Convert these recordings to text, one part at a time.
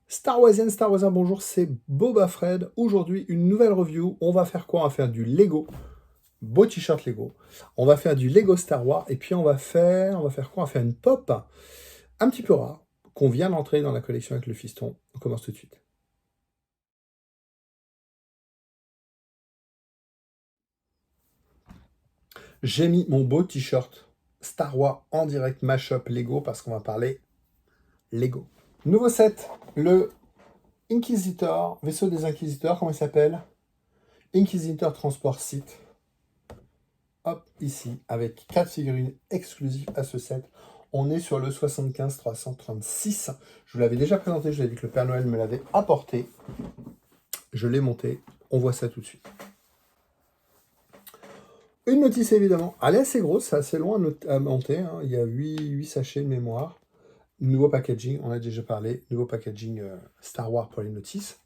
Star Warsienne, Star Warsien, bonjour, c'est Boba Fred. Aujourd'hui, une nouvelle review. On va faire quoi? On va faire du Lego. Beau t-shirt Lego. On va faire du Lego Star Wars. Et puis on va faire quoi? On va faire une pop un petit peu rare qu'on vient d'entrer dans la collection avec le fiston. On commence tout de suite. J'ai mis mon beau t-shirt Star Wars en direct mashup Lego parce qu'on va parler Lego. Nouveau set, le Inquisitor, vaisseau des Inquisiteurs, comment il s'appelle? Inquisitor Transport Site. Hop, ici, avec 4 figurines exclusives à ce set. On est sur le 75-336. Je vous l'avais déjà présenté, je vous avais dit que le Père Noël me l'avait apporté. Je l'ai monté, on voit ça tout de suite. Une notice évidemment, elle est assez grosse, c'est assez loin à monter, hein. Il y a 8 sachets de mémoire. Nouveau packaging, on a déjà parlé, nouveau packaging Star Wars pour les notices.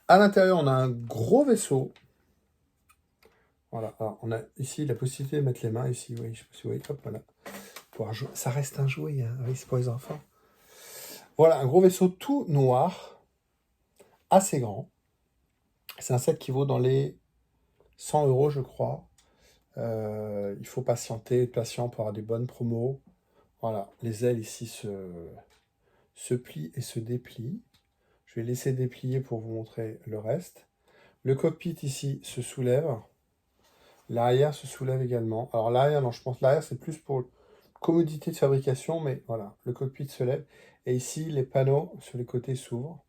À l'intérieur, on a un gros vaisseau. Voilà, alors on a ici la possibilité de mettre les mains, ici, oui, je sais pas si vous voyez, hop, voilà. Ça reste un jouet, hein. Oui, c'est pour les enfants. Voilà, un gros vaisseau tout noir, assez grand. C'est un set qui vaut dans les 100 €, je crois. Il faut patienter, être patient pour avoir des bonnes promos. Voilà, les ailes ici se plient et se déplient. Je vais laisser déplier pour vous montrer le reste. Le cockpit ici se soulève. L'arrière se soulève également. Alors l'arrière, non, je pense que l'arrière c'est plus pour commodité de fabrication, mais voilà, le cockpit se lève. Et ici, les panneaux sur les côtés s'ouvrent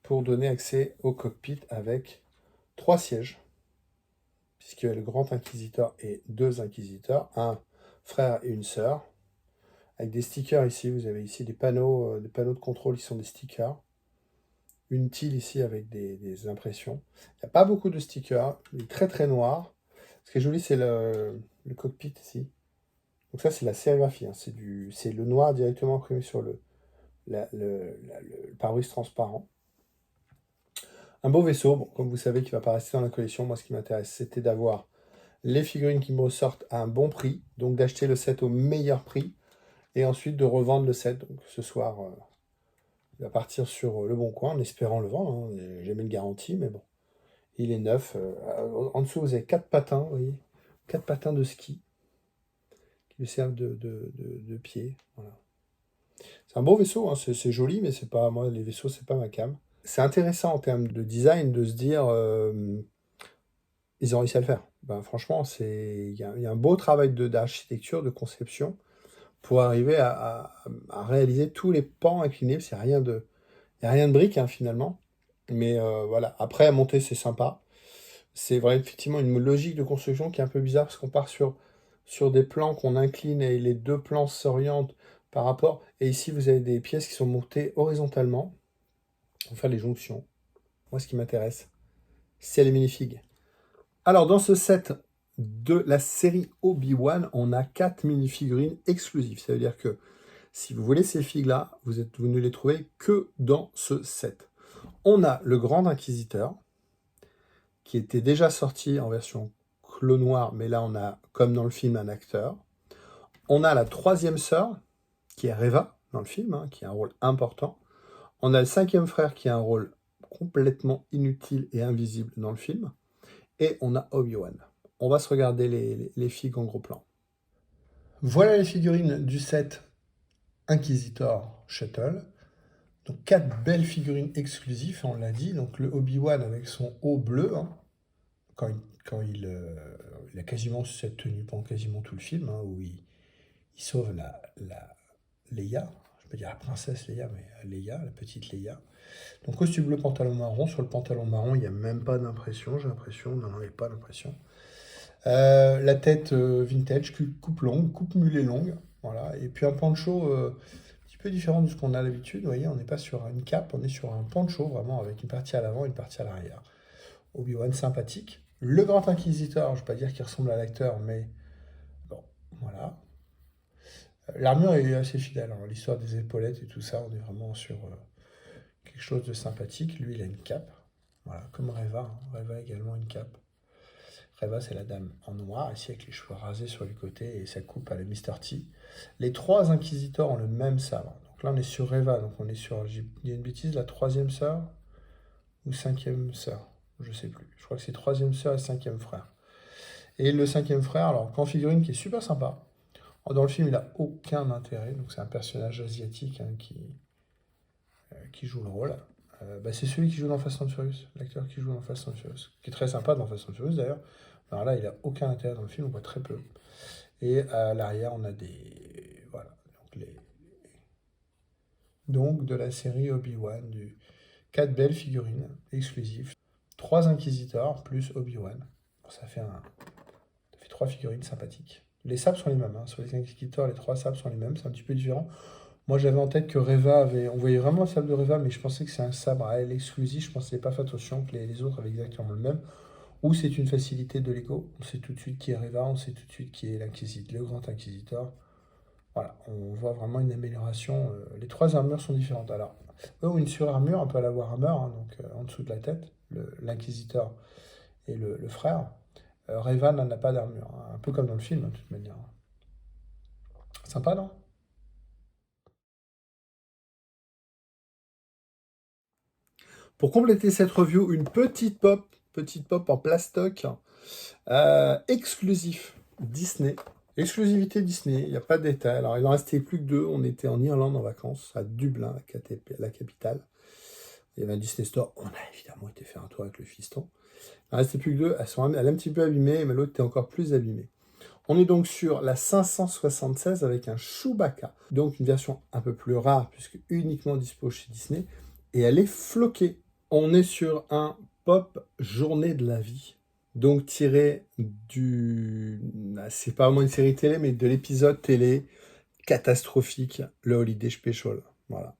pour donner accès au cockpit avec 3 sièges, puisqu'il y a le grand inquisiteur et 2 inquisiteurs, un frère et une sœur, avec des stickers ici. Vous avez ici des panneaux de contrôle qui sont des stickers. Une tile ici avec des impressions. Il n'y a pas beaucoup de stickers, il est très très noir. Ce qui est joli, c'est le cockpit ici. Donc ça, c'est la sérigraphie, hein. C'est le noir directement imprimé sur le pare-brise transparent. Un beau vaisseau, bon, comme vous savez, qui va pas rester dans la collection. Moi, ce qui m'intéresse, c'était d'avoir les figurines qui me ressortent à un bon prix, donc d'acheter le set au meilleur prix, et ensuite de revendre le set. Donc ce soir, il va partir sur le bon coin, en espérant le vendre, hein. J'ai jamais de garantie, mais bon. Il est neuf. En dessous, vous avez 4 patins, vous voyez, 4 patins de ski qui lui servent de pied. Voilà. C'est un beau vaisseau, hein. C'est joli, mais c'est pas moi, les vaisseaux, c'est pas ma cam. C'est intéressant en termes de design de se dire ils ont réussi à le faire. Ben, franchement, il y a un beau travail d'architecture, de conception pour arriver à réaliser tous les pans inclinés. Parce qu'il n'y a rien de brique, hein, finalement. Mais voilà, après à monter, c'est sympa. C'est vraiment effectivement une logique de construction qui est un peu bizarre parce qu'on part sur des plans qu'on incline et les deux plans s'orientent par rapport. Et ici, vous avez des pièces qui sont montées horizontalement pour faire les jonctions. Moi, ce qui m'intéresse, c'est les minifigs. Alors, dans ce set de la série Obi-Wan, on a 4 minifigurines exclusives. Ça veut dire que si vous voulez ces figues-là, vous ne les trouvez que dans ce set. On a le Grand Inquisiteur, qui était déjà sorti en version clos noir, mais là on a, comme dans le film, un acteur. On a la troisième sœur, qui est Reva, dans le film, hein, qui a un rôle important. On a le cinquième frère, qui a un rôle complètement inutile et invisible dans le film. Et on a Obi-Wan. On va se regarder les figues en gros plan. Voilà les figurines du set Inquisitor Shuttle. Donc 4 belles figurines exclusives, on l'a dit. Donc le Obi-Wan avec son haut bleu, hein, quand il a quasiment cette tenue pendant quasiment tout le film, hein, où il sauve la Leia, je peux dire la princesse Leia, mais Leia, la petite Leia. Donc costume bleu, pantalon marron. Sur le pantalon marron, il n'y a même pas d'impression, j'ai l'impression. Non, il n'y a pas d'impression. La tête vintage, coupe longue, coupe mulet longue. Voilà. Et puis un poncho un petit peu différent de ce qu'on a d'habitude. Vous voyez, on n'est pas sur une cape, on est sur un poncho vraiment avec une partie à l'avant et une partie à l'arrière. Obi-Wan sympathique. Le grand inquisiteur, je ne vais pas dire qu'il ressemble à l'acteur, mais bon, voilà. L'armure est assez fidèle, hein. L'histoire des épaulettes et tout ça, on est vraiment sur quelque chose de sympathique. Lui, il a une cape, voilà, comme Reva, hein. Reva a également une cape. Reva, c'est la dame en noir, ici avec les cheveux rasés sur les côtés et sa coupe à la Mr. T. Les trois inquisiteurs ont le même sabre. Donc là, on est sur Reva, donc on est sur, j'ai dit une bêtise, la troisième sœur ou cinquième sœur, je sais plus. Je crois que c'est troisième sœur et cinquième frère. Et le cinquième frère, alors, qu'en figurine qui est super sympa. Dans le film, il n'a aucun intérêt, donc c'est un personnage asiatique hein, qui joue le rôle. C'est celui qui joue dans Fast and Furious, l'acteur qui joue dans Fast and Furious, qui est très sympa dans Fast and Furious d'ailleurs. Alors là, il n'a aucun intérêt dans le film, on voit très peu. Et à l'arrière, on a des... Voilà. Donc de la série Obi-Wan, 4 belles figurines exclusives. 3 inquisiteurs plus Obi-Wan. Ça fait 3 figurines sympathiques. Les sabres sont les mêmes. Sur les inquisiteurs, les 3 sabres sont les mêmes. C'est un petit peu différent. Moi, j'avais en tête que Reva avait... On voyait vraiment le sabre de Reva, mais je pensais que c'est un sabre à elle exclusif. Je pensais pas fait attention que les autres avaient exactement le même. Ou c'est une facilité de Lego. On sait tout de suite qui est Reva, on sait tout de suite qui est le grand inquisiteur. Voilà, on voit vraiment une amélioration. Les 3 armures sont différentes. Alors, eux ont une surarmure, un peu à la Warhammer, hein, donc en dessous de la tête, l'inquisiteur et le frère. Reva n'en a pas d'armure, hein, un peu comme dans le film, de toute manière. Sympa, non? Pour compléter cette review, une petite pop en plastoc, exclusif Disney. Exclusivité Disney, il n'y a pas de détails. Alors, il en restait plus que 2. On était en Irlande en vacances, à Dublin, la capitale. Il y avait un Disney Store. On a évidemment été faire un tour avec le fiston. Il en restait plus que 2. Elle est un petit peu abîmée, mais l'autre était encore plus abîmée. On est donc sur la 576 avec un Chewbacca. Donc, une version un peu plus rare, puisque uniquement dispo chez Disney. Et elle est floquée. On est sur un pop Journée de la vie. Donc tiré c'est pas vraiment une série télé, mais de l'épisode télé catastrophique, le Holiday Special. Voilà.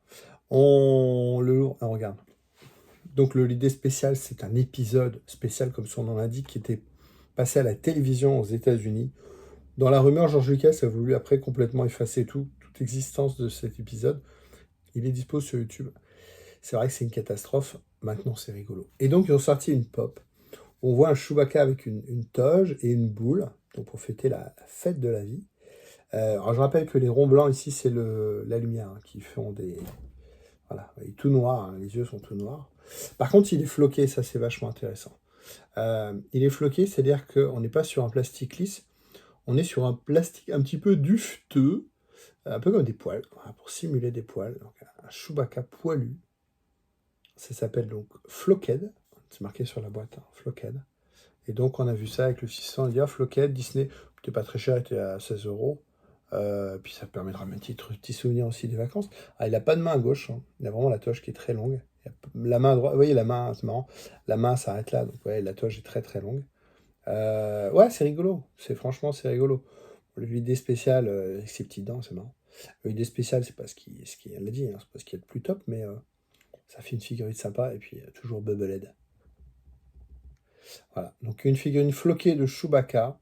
On regarde. Donc le Holiday Special, c'est un épisode spécial, comme son nom l'indique, qui était passé à la télévision aux États-Unis. Dans la rumeur, George Lucas a voulu après complètement effacer toute existence de cet épisode. Il est dispo sur YouTube. C'est vrai que c'est une catastrophe. Maintenant, c'est rigolo. Et donc, ils ont sorti une pop. On voit un Chewbacca avec une toge et une boule, donc pour fêter la fête de la vie. Alors je rappelle que les ronds blancs ici, c'est la lumière hein, qui font des... Voilà, il est tout noir, hein, les yeux sont tout noirs. Par contre, il est floqué, ça c'est vachement intéressant. Il est floqué, c'est-à-dire qu'on n'est pas sur un plastique lisse, on est sur un plastique un petit peu dufteux, un peu comme des poils, voilà, pour simuler des poils. Donc un Chewbacca poilu. Ça s'appelle donc Flocked. C'est marqué sur la boîte, hein, Flocked. Et donc, on a vu ça avec le 600. Il dit, ah, Flocked, Disney, c'était pas très cher, il était à 16 euros. Puis ça permet de ramener un petit souvenir aussi des vacances. Ah, il n'a pas de main à gauche. Hein. Il a vraiment la toge qui est très longue. La main à droite, vous voyez, la main, c'est marrant. La main s'arrête là. Donc, ouais, la toge est très très longue. Ouais, c'est rigolo. Franchement, c'est rigolo. L'idée spéciale, avec ses petites dents, c'est marrant. L'idée spéciale, c'est pas ce qu'il a dit, hein, c'est pas ce qu'il y a de plus top, mais ça fait une figurine sympa. Et puis, toujours Bubblehead. Voilà, donc une figurine floquée de Chewbacca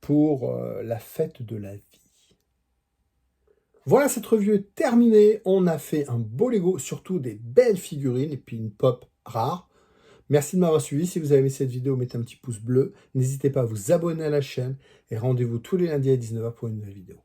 pour la fête de la vie. Voilà, cette review est terminée. On a fait un beau Lego, surtout des belles figurines et puis une pop rare. Merci de m'avoir suivi. Si vous avez aimé cette vidéo, mettez un petit pouce bleu. N'hésitez pas à vous abonner à la chaîne et rendez-vous tous les lundis à 19h pour une nouvelle vidéo.